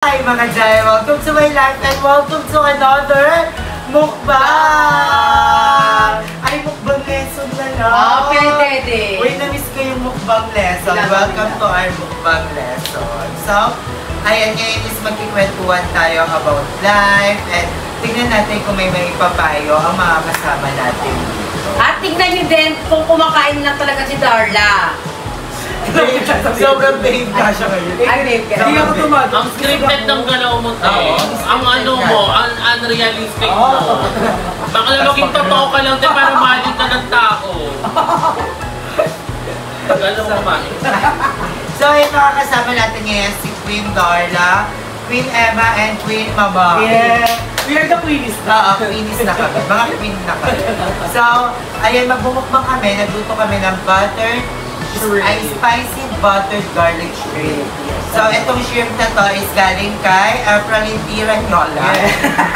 Hi mga Jai! Welcome to my life and welcome to another mukbang! Ay, mukbang lesson na lang! Okay, Teddy! Uy, na-miss ko yung mukbang lesson. Welcome to our mukbang lesson. So, ayan, ngayon is magkikwentuhan tayo about life and tingnan natin kung may ipapayo ang mga kasama natin dito. At tignan nyo din kung kumakain lang talaga si Darla. Sobrang babe ka siya ngayon. Ay, babe ka. Hindi ako tumatawag. Ang scripted ng galaw mo, te. Ang ano mo, ang unrealistic mo. Baka maging totoo ka lang, te, para mahalin ka ng tao. Galaw mo ba? So, yung mga kasama natin ngayon, si Queen Darla, Queen Emma, and Queen Mama. Yeah. We are the queenies Oo, queenies na kami. Mga queen na kami. So, ayan, magbumukbang kami. Nagluto kami ng butter, ay spicy buttered garlic shrimp. So, itong shrimp na to is galing kay Efrain Ranyola.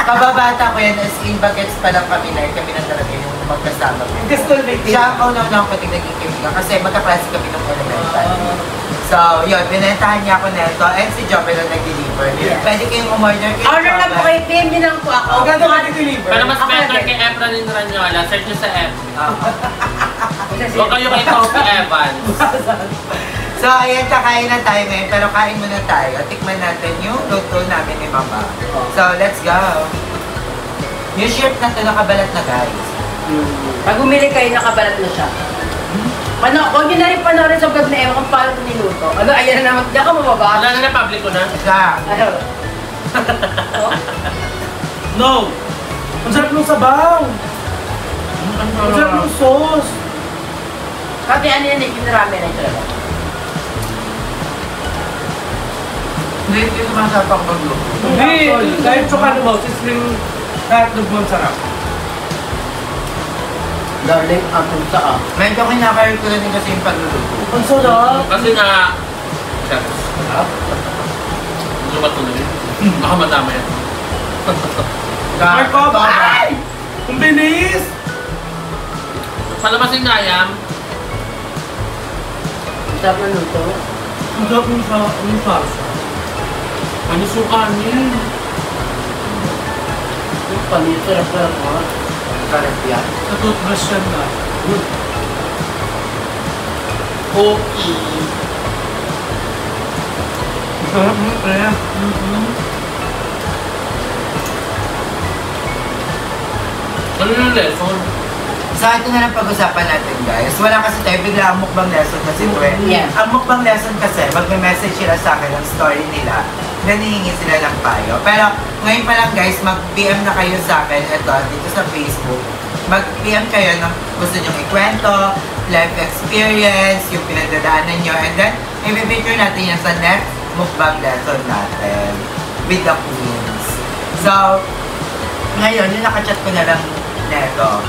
Kababata ko yan, as in bagets pa lang kami na kami na talaga yung magkasama ko. Gusto ulit. Siya ang kaunang ko tingnan kaibigan kasi magkaklase kami ng elementary. So, yun, binentahan niya ako nito and si Jobber na nag-deliver. Pwede kayong umorder kay Order lang po kay Pim, yun lang po ako. Ang ganda mag-deliver. Pero mas better kay Efrain Ranyola, search nyo sa F. Huwag kayo kay Kofi Evans. So, ayan, kakain na tayo ngayon, pero kain muna tayo. Tikman natin yung luto namin ni Mama. So, let's go! Yung shrimp na ito, nakabalat na guys. Pag bumili kayo, nakabalat na siya. Huwag nyo na rin panoorin sa vlog na Emma kung paano ito niluto. Ano, ayan na naman, diyan ka mababa. Wala na na public ko na. Isa. Ano? No! Ang sarap ng sabaw! Ang sarap ng sauce! Kasi ano yan, yung rami na ito. Hindi ko masarap ang magluto. Hindi! Kahit tsaka mo, sisling hotdog mo ang sarap. Darling, atong sa Medyo kinakaroon ko rin kasi yung pagluluto. Ang sarap! Kasi nga... Ano ba ito na rin? Baka matama yan. Marco, ay! Ang bilis! Palabasin nga yan. Ang sarap na luto. Ang sarap ng sauce. Ano sukanin? Yung panis, sarap-sarap mo. Sarap yan. Sa toothbrush yan na. Okay. Sarap mo, pre. Ano yung lesson? So, ito na lang pag-usapan natin guys. Wala kasi tayo bigla ang mukbang lesson kasi ito eh. Yeah. Ang mukbang lesson kasi, magme-message sila sa akin ng story nila. Nanihingi sila ng payo. Pero ngayon pa lang guys, mag-PM na kayo sa akin. Ito, dito sa Facebook. Mag-PM kayo ng gusto nyong ikwento, life experience, yung pinagdadaanan nyo. And then, i-feature natin yan sa next mukbang lesson natin with the queens. So, ngayon, yung nakachat ko na lang neto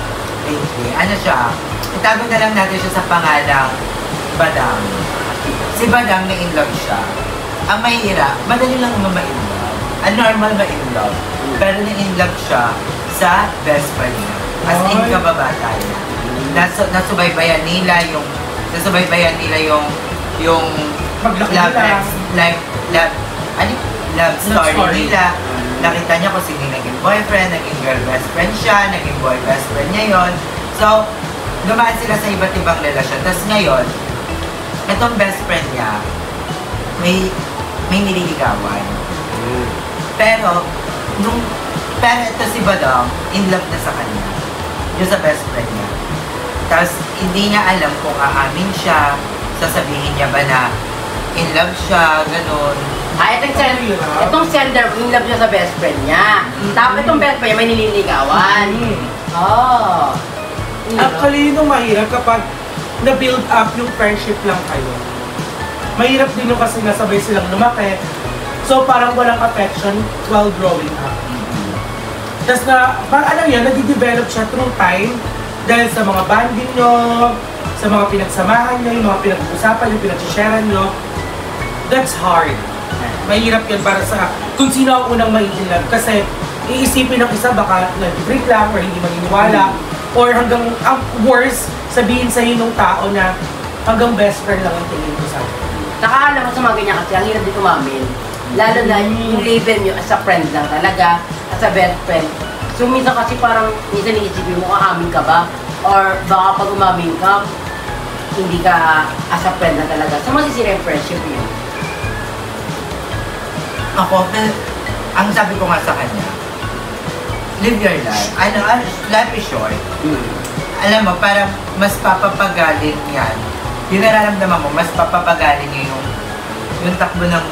lately. Ano siya? Itago na lang natin siya sa pangalang Badang. Si Badang na in love siya. Ang mahirap, madali lang naman ma-in-love. Ang normal ma-in-love. Pero na-in love siya sa best friend niya. As in, kababata niya. Nasubaybayan nila yung Paglaki love, nila. love story nila. Nakita niya kung sino yung naging boyfriend, naging girl best friend siya, naging boy best friend niya yon. So, dumaan sila sa iba't ibang relasyon. Tapos ngayon, itong best friend niya, may nililigawan. Pero ito si Badong, in love na sa kanya. Yung sa best friend niya. Tapos, hindi niya alam kung aamin siya, sasabihin niya ba na in love siya, ganun. Itong sender, in love niya sa best friend niya. Tapos itong best friend niya, may nililigawan. Oh. Actually, yun yung mahirap kapag na-build up yung friendship lang kayo. Mahirap din yung kasi nasabay silang lumaki. So parang walang affection while growing up. Tapos na, parang alam yan, nadidevelop siya through time dahil sa mga bonding nyo, sa mga pinagsamahan nyo, yung mga pinag-uusapan nyo, pinag-sharean nyo. That's hard. Mahirap yan para sa kung sino ang unang mai-inlove. Kasi iisipin ng isa baka nag-break lang or hindi maniniwala. Or hanggang, ang worst, sabihin sa'yo nung tao na hanggang best friend lang ang tingin ko sa'yo. Nakakaalam mo sa mga ganyan kasi ang hirap din umamin. Lalo na yung label nyo as a friend lang talaga, as a best friend. So minsan kasi parang, minsan iisipin mo, aamin ka ba? Or baka pag umamin ka, hindi ka as a friend na talaga. So masisira yung friendship yun. Ako, ang sabi ko nga sa kanya, live your life. Life is short. Alam mo, parang mas papapagaling yan. Yung nararamdaman mo, mas papapagaling yung takbo ng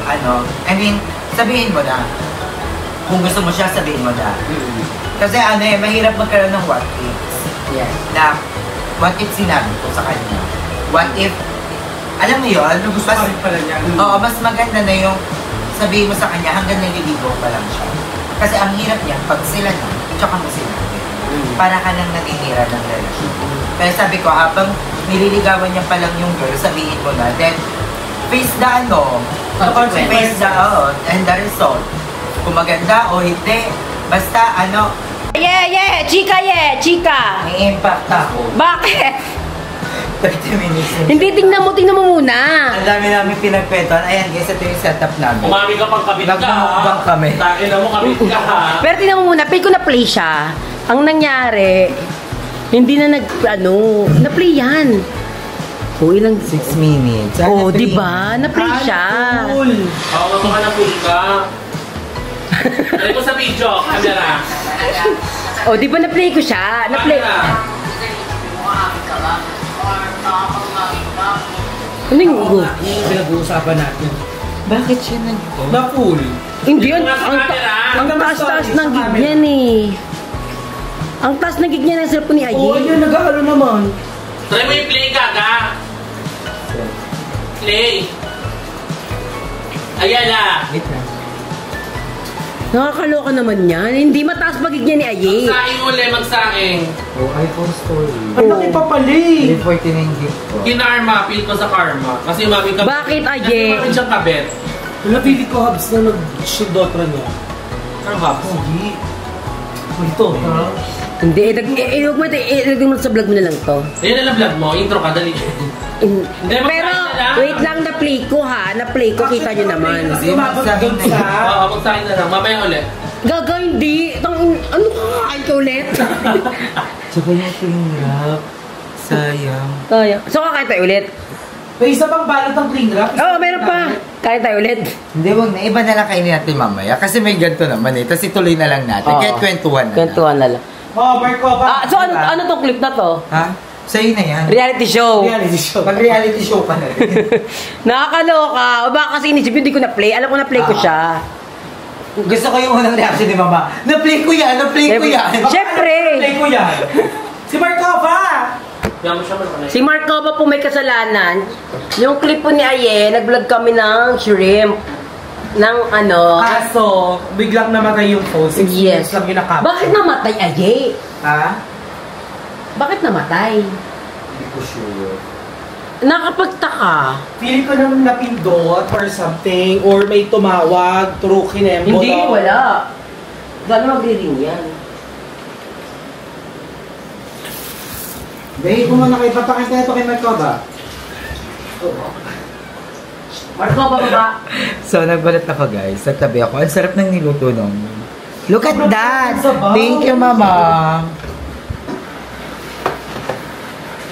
I mean, sabihin mo na. Kung gusto mo siya, sabihin mo na. Kasi mahirap magkaroon ng what ifs. Yes. Na, what if sinabi ko sa kanya? What if, alam mo yun, Gusto pa rin pala niya. oo, mas maganda na yung sabihin mo sa kanya hanggang naliligaw pa lang siya. Kasi ang hirap niya, pag sila na, tsaka mo sinabi. Para ka nang naninira ng relasyon. Pero sabi ko, habang nililigawan niya pa lang yung girl, sabihin mo na, then, face the face the, and the result. Kung maganda o hindi, basta Chika! may impact ako. Bakit? 30 minutes. Hindi, tingnan mo muna. Ang dami namin pinagkwentuhan. Ayan guys, ito yung setup namin. Umami ka pang kabit ka. Nagmumukbang kami. Takin na mo kabit ka ha. Pero tingnan mo muna, play ko na-play siya. Ang nangyari, hindi na na-play yan. Ilang 6 minutes. di ba? Na-play siya. Cool. Oo, mukha na full ka. Ano mo sa video, camera. Di ba na-play ko siya? Na-play. Camera. Ano yung Yung pinag-uusapan natin. Bakit siya Na cool. Hindi yun. Ang taas-taas ng gig niyan eh. Ang taas ng gig niya ng cellphone ni Aye. Oo, yun, nag-aalo naman. Try mo yung play, Gaga. Play. Ayan na. Wait lang. Nakakaloka naman yan. Hindi mataas pag gig niya ni Aye. Magsaing uli, magsaing. Oh, iPhone story. Ang laki pa pala eh. 349 gig ko. Kinarma, feel ko sa karma. Kasi mami ka. Bakit, Aye? Kasi mami siyang kabit. Napili ko hubs na nag-shodotra niya. Ano ba? Hindi. Ito, ha? Hindi, huwag mo ilagay mo sa vlog mo na lang to. Ayan na lang vlog mo, intro ka, dali. Pero, wait lang, na-play ko ha. Na-play ko, kita nyo naman. Kasi umabagod sa... Oo, magsaing na lang. Mamaya ulit. Gaga, hindi. Ano ka? Kain ka ulit? Tsaka yung tingrap. Sayang. Kaya. So, kakain tayo ulit? May isa pang balot ng cling wrap. Oo, meron pa. Kain tayo ulit. Hindi, wag na. Iba na lang kainin natin mamaya. Kasi may ganito naman eh. Tapos ituloy na lang natin. Oo. Kaya kwentuhan na Kwentuhan na lang. Oh, Marco ba? So, ano tong clip na to? Ha? Sa'yo na yan. Reality show. Reality show. Mag-reality show ka na rin. Nakakaloka. O baka kasi inisip yun, hindi ko na-play. Alam ko na-play ko siya. Gusto ko yung unang reaction ni Mama. Na-play ko yan! Na-play ko yan! Siyempre. Play ko yan. Si Marco ba? Kaya mo siya mo. Si Marco ba po may kasalanan? Yung clip po ni Aye, nag-vlog kami ng shrimp. Ng Kaso, biglang namatay yung phone. 6 yes. minutes lang yung nakapit. Bakit namatay, Aye? Ha? Bakit namatay? Hindi ko sure. Nakapagtaka. Feeling ko nang napindot or something, or may tumawag, through kinembo. Hindi, wala. Gano'n magre-ring yan? Babe, kumuna kayo. Papakita na ito kay Marco ba? Marco, bababa. So, nagbalat ako guys. Nagtabi ako. Ang sarap ng niluto nung. Look at that! Thank you, Mama!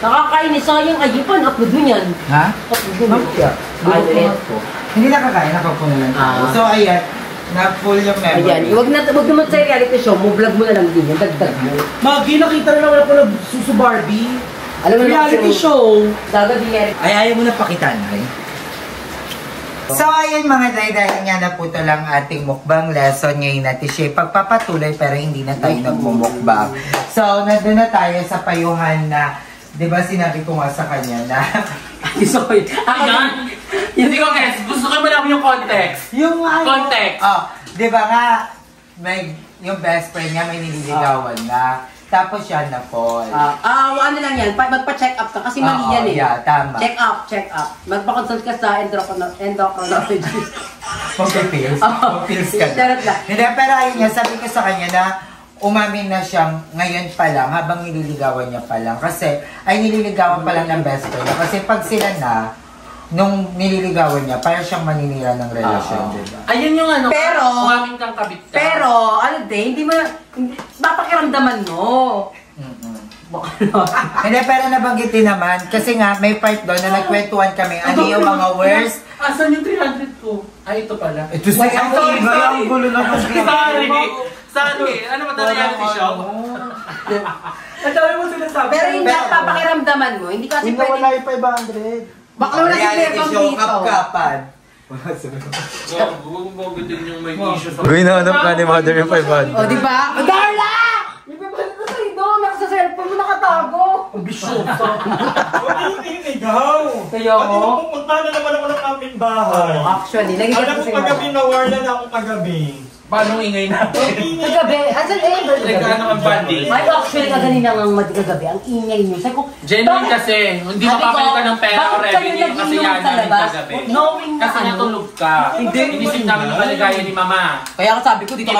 Nakakainis. Sayang, Aye pa. Upload mo yan. Ha? Upload mo. Mamaya. Hindi nakakain. Nakaupo na lang. Ah. So, ayan. Na-full yung memory. Ayan. Huwag naman sa reality show mo. Vlog mo na lang din yan. Dagdag mo. Magi, nakita na naman ako nagsusu Barbie. Alam mo Reality show. Dagat din yan. Ay, ayaw mo na pakitaan, ay. So, ayan mga day, dahil nga na po ito lang ating mukbang lesson ngayon natin siya pagpapatuloy pero hindi na tayo nagmumukbang. So, nandun na tayo sa payuhan na, di ba sinabi ko nga sa kanya na, Sorry. Ayan. Hindi ko guys, gusto ko malaman yung context. yung ano, Context. di ba nga, may, yung best friend niya may nililigawan na, tapos siya na fall. Ano lang yan, magpa-check up ka kasi mali yan eh. Yeah, tama. Check up. Magpa-consult ka sa endocrinologist. Pag-pills. Pag-pills ka na. Charot lang. Hindi, pero ayun nga, sabi ko sa kanya na umamin na siyang ngayon pa lang, habang nililigawan niya pa lang. Kasi, ay nililigawan pa lang ng best friend. Kasi pag sila na, nung nililigawan niya, parang siyang maninira ng relasyon, diba? Ayun yung ano, Pero, umaming kang kabit ka. Pero, ano din, hindi papakiramdaman mo. Hindi, pero nabanggitin naman, kasi nga, may part doon na nagkwentuhan kami, ano yung mga worst. Asan yung 300 ko? Ay, ito pala. Ito sa ang gulo na Sorry, ano ba ito reality show? Ang dami mo sinasabi. Pero hindi papakiramdaman mo, hindi kasi pwede. Wala yung 500. Baka wala si Pepang dito. Kapkapan. Huwag din yung may issue sa... Gawin na ka ni Mother yung 500. O, diba? Darla! Yung 500 ko sa'yo doon, nasa cellphone mo nakatago. Ang bisyoso. Huwag yung inigaw. Kaya Pati mo? pupunta na naman ako ng aming bahay. Actually, lagi Alam mo, paggabi na warna na ako kagabi. Paano ingay natin? Kagabi, asan eh? Nagkaano ang banding? Ay, actually, kaganina nga kagabi, ang ingay niyo. Sabi ko, Genuine kasi, hindi Sabi ko, mapapalitan ng pera o bakit kayo revenue kasi nag-inom yan sa namin labas? kagabi. Knowing na Kasi ano? natulog ka. Hindi. Inisip namin yung kaligaya ni Mama. Kaya ka sabi ko, dito Ni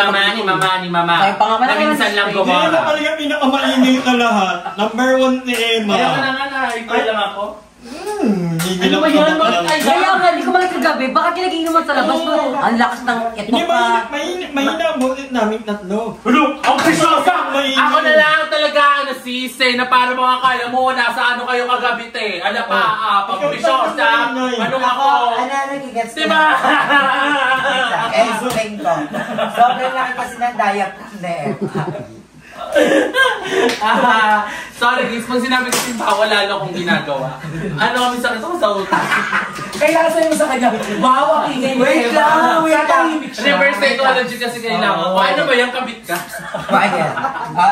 Mama. Kaya pa nga pala Na minsan lang Hindi na gumora. talaga pinakamaingay ka lahat. Number 1 ni Emma. Kaya ka na nga na-record lang ako. Hindi Ano ba yan? Bakit ay Kaya nga, hindi ko kagabi, bakit ka nag-iinuman sa labas mo? Ang lakas ng Hindi, eto pa. mahina mo namin tatlo. Hello! Ang pisyosa! Mainit. Ako na lang talaga nasisi na para mga kaya mo nasa ano kayo kagabi te. Ano pa? Pag pisyosa, ano ako? Ano, nagigets ko Diba? na. Explain ko. Sobrang laki kasi ng diet na Sorry guys, pag sinabi ko yung bawal lalo akong ginagawa. Ano kami sakit ako sa utak. Kaya sa'yo mo sa kanya, wow, ang ingay mo. Wait lang. Reverse psychology kasi kailangan ko. Ano ba yung kabit ka? Bakit?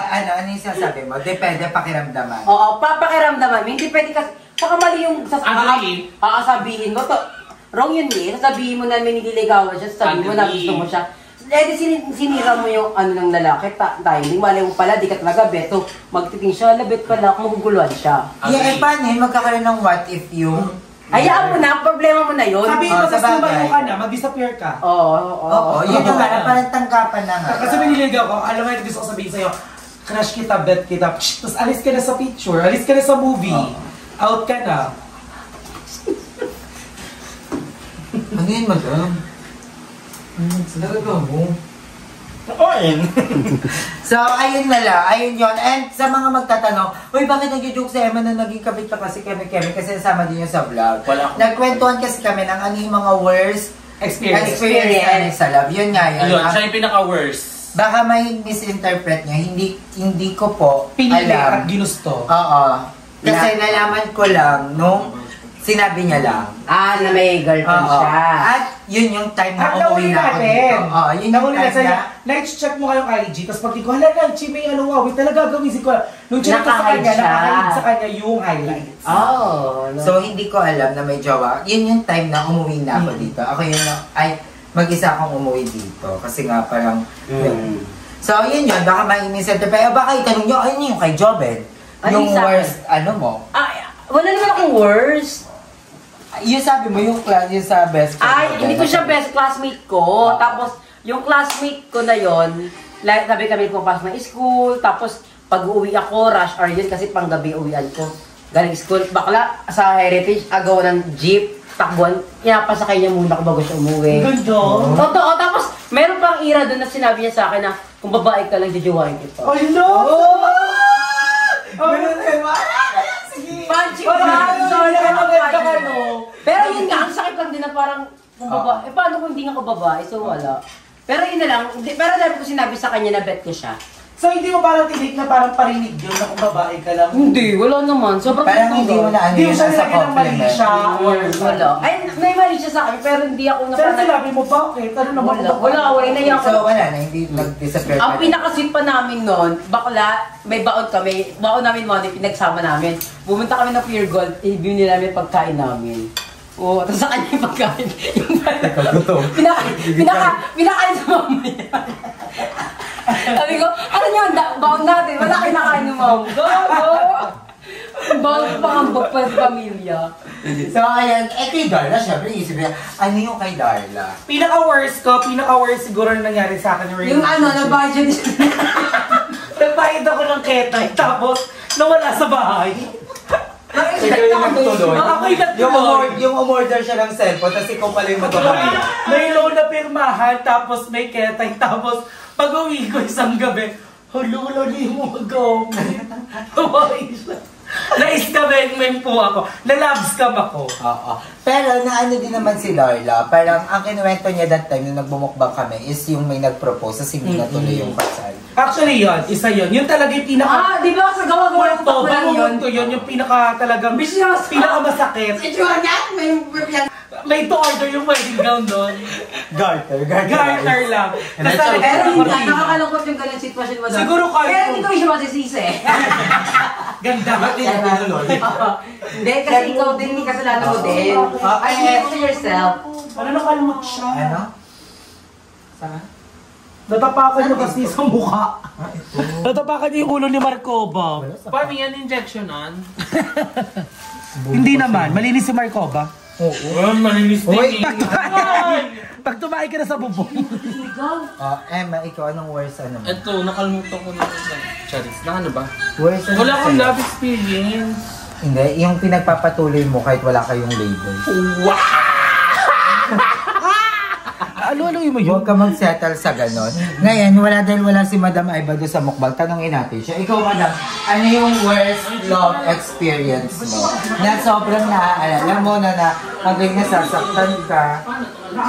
Ano yung sinasabi mo? Depende pakiramdaman. Oo, papakiramdaman. Hindi pwede kasi, baka mali yung Agree. sasabihin mo. Wrong yun eh. Sasabihin mo na may nililigawan siya, sasabihin mo na Agree. gusto mo siya. Eh di sinira mo yung ano ng lalaki, timing, mali mo pala, di ka talaga beto. Magtiting siya, labit pala, maguguluhan siya. Yeah, paano yun? Magkakaroon ng what if you? Hayaan mo na, problema mo na yun. Sabihin mo, sa tapos bagay. lumayo ka na, mag-disappear ka. Oo, yun yung parang tanggapan na nga. Kasi miniligaw ko, alam mo yung gusto ko sabihin sa'yo, crush kita, bet kita, tapos alis ka na sa picture, alis ka na sa movie, out ka na. Ano yun, madam? Talaga mo? Oin. So, ayun na lang. Ayun yun. And sa mga magtatanong, uy, bakit nag-joke si Emma na naging kabit na kasi kami kasi nasama din yun sa vlog. Wala. Nagkwentuhan kasi kami ng ano yung mga worst Experience. experience sa love. Yun nga yun. Ayun, siya yung pinaka-worst. Baka may misinterpret niya. Hindi ko po Pinili alam. at ginusto. Oo. Kasi nalaman ko lang nung sinabi niya lang. Na may girlfriend Oo. siya. At yun yung time na Nahuli umuwi na ako natin. dito. Oo, yun yung Nahuli time natin. na Next-check mo kayong IG, tapos pag ko, hala na, Chi, may ano, wow, talaga gawin ko. Nung check ko sa Nakahide kanya, siya. nakahide sa kanya yung highlights. So, hindi ko alam na may jowa. Yun yung time na umuwi na ako dito. Ako yun, mag-isa akong umuwi dito. Kasi nga parang, yun. So, yun yun. Baka may-misinterpret. Baka itanong nyo, ayun yung kay Jobel. Ano Yung yung sa akin? worst, ano mo. Wala naman akong worst. Yung sabi mo, yung sa best friend. Ay, hindi ko siya best classmate ko. Tapos, yung classmate ko na yon, like, sabi kami pumapasok ng school, tapos pag uwi ako, rush hour yun kasi panggabi uwian ko. Galing school, bakla, sa Heritage, agaw ng jeep, takbuhan, pinapasakay niya muna ko bago siya umuwi. Ganda. Totoo, tapos meron pang ira doon na sinabi niya sa akin na kung babae ka lang, jujuwain kita. Oh, no! Panchi ko Sorry, maganda ka, no? Pero yun nga, ang sakit lang din na parang kung babae. Paano kung hindi nga ko babae? So wala. Pero yun na lang, pero dahil ko sinabi sa kanya na bet ko siya. So, hindi mo parang tinik na parang parinig yun na kung babae ka lang? Hindi, wala naman. Sobrang Parang hindi mo na ano Hindi mo yun siya nasa nilagyan ng mali compliment. siya, or Wala. Ay, may mali siya sa akin, pero hindi ako na Pero sinabi mo, bakit? Ano naman? Wala, naiyak So, ako. wala na. Hindi nag-disappear Ang pinakasweet pa namin noon, bakla, may baon kami, baon namin money, pinagsama namin. Pumunta kami ng Pure Gold, ibigay nila namin pagkain namin. Oo, tapos sa kanya yung pagkain. Pinakain sa mamaya. Sabi ko, ano yun, baon natin, wala kinakain ng mama. Gago! Baon pangambag pa sa pamilya. So, ayan. Kay Darla, syempre, isip niya, ano yung kay Darla? Pinaka-worst siguro na nangyari sa akin Yung ano, na-budget Nagbayad ako ng ketay, tapos nawala sa bahay. Ikaw yung nagtuloy. Ako'y nagtuloy. Yung umorder siya ng cellphone, tapos ikaw pala yung magbabayad. May loan na pirmahan, tapos may ketay, tapos pag-uwi ko isang gabi, hulo di mo mag-gamit. Tumahin siya. Na-scam po ako. Na-love-scam ako. Oo. Pero naano din naman si Lola, parang ang kinuwento niya that time, nung nagbumukbang kami, is yung may nag-propose, kasi hindi natuloy yung kasal. Actually yun, isa yun. Yun talaga yung pinaka... Di ba sa gawa-gawa ng Ito, lang yun? yun, yung pinaka talagang... Pinaka masakit. Ito nga, May to order yung wedding gown doon. Garter lang. And Tapos Pero talaga, hindi, nakakalungkot yung ganyan sitwasyon mo doon. Siguro kahit Pero kung- hindi ko siya masisisi. Ganda. Ba't din tinuloy? Hindi, kasi ikaw din, may kasalanan mo din. I hate to yourself. Ano nakalmot siya? Ano? Saan? Natapakan niya kasi sa mukha. Natapakan niya yung ulo ni Marcova. Paano yan injectionan? Hindi naman, malinis si Marcova. Oo, malinis Uy! Pag tumahay ka na sa bubong. Emma, ikaw anong worst ano mo? Ito, nakalimutan ko na. Charis, na ano ba? Worst ano Wala akong sa'yo? love experience. Hindi, yung pinagpapatuloy mo kahit wala kayong label. Ano yung yun? Huwag ka mag-settle sa ganon. Ngayon, dahil wala si Madam Aiba doon sa mukbang, tanongin natin siya. Ikaw, Madam, ano yung worst love experience mo? Na sobrang naaalala mo na hanggang nasasaktan ka.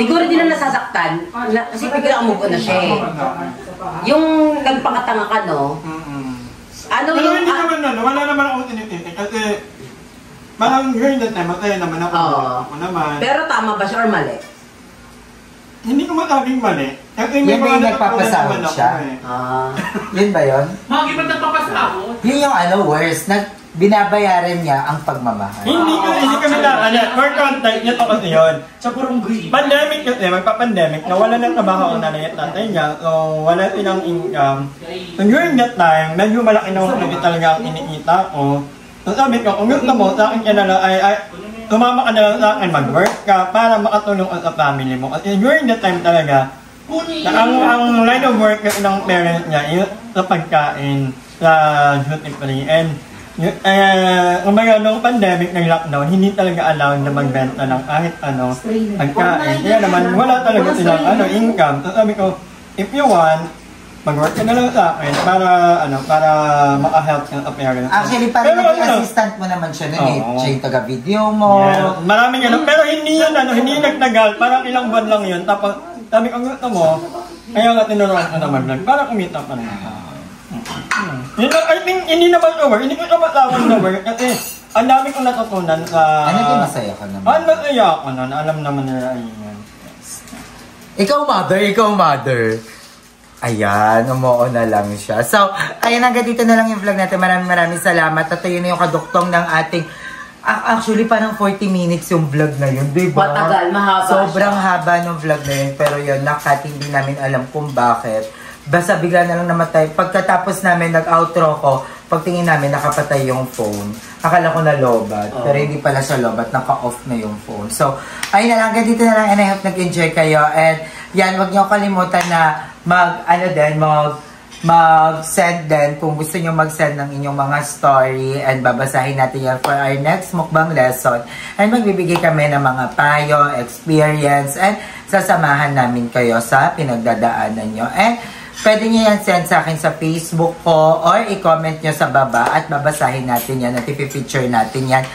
Siguro din na nasasaktan, kasi bigla move on na siya eh. Yung nagpakatanga ka, no? Ano Pero yung... hindi naman wala naman akong tinitingin. Kasi, parang during that time, mataya naman ako. Oo. Ako naman. Pero tama ba siya or mali? Hindi ko masabing mali. Kasi Yan ba yung mga nagpapasahod naman ako siya? eh. Yun ba yun? Magi ba't nagpapasahod? Yun yung worst, na binabayaran niya ang pagmamahal. Hindi kami na, for contact, ito kasi yun. Sa purong green. Pandemic kasi, magpa-pandemic, na wala nang trabaho ang nanay at tatay niya, so wala silang income. So during that time, medyo malaki na talaga ang inikita ko. So sabi ko, kung gusto mo, sa akin ka na lang, tumama ka na lang sa akin, mag-work ka para makatulong ka sa family mo. Kasi during that time talaga, ang line of work ng parents niya, yung sa pagkain, sa duty free, and kumbaga nung pandemic ng lockdown, hindi talaga allowed na magbenta ng kahit ano pagkain. Kaya naman wala talaga silang income. So sabi ko, if you want, mag-work ka na lang sa akin para maka-help ng appearance. Actually, parang assistant mo naman siya nun eh. Siya yung taga-video mo. Yeah, maraming pero hindi yun, hindi nagtagal, parang ilang buwan lang yun. Tapos, sabi ko, gusto mo, kaya nga tinuruan ko naman lang, para kumita pa naman. I think, hindi naman over, hindi ko siya matawag na work, kasi ang dami kong natutunan sa... Ano masaya ka naman? Masaya ako nun, alam naman nila yun. Ikaw mother. Ayan, umuo na lang siya. So, ayan, hanggang dito na lang yung vlog natin. Maraming salamat. At yun na yung kaduktong ng ating... Actually, parang 40 minutes yung vlog na yun, diba? Matagal, mahaba Sobrang haba ng vlog na yun. Pero yun, hindi namin alam kung bakit. Basta bigla na lang namatay. Pagkatapos namin, nag-outro ko, pagtingin namin, nakapatay yung phone. Akala ko na lobat. Pero hindi pala siya lobat. Naka-off na yung phone. So, ayun na lang. Hanggang dito na lang. And I hope nag-enjoy kayo. And yan, huwag niyo kalimutan na mag-send din kung gusto nyo mag-send ng inyong mga story and babasahin natin yan for our next mukbang lesson. And magbibigay kami ng mga payo, experience, and sasamahan namin kayo sa pinagdadaanan nyo. And pwede nyo yan send sa akin sa Facebook ko or i-comment nyo sa baba at babasahin natin yan at ipipicture natin yan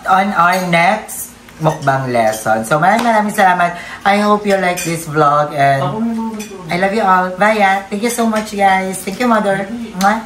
on our next mukbang lesson. So maraming salamat. I hope you like this vlog and I love you all. Bye. Thank you so much, guys. Thank you, Mother. Mwah.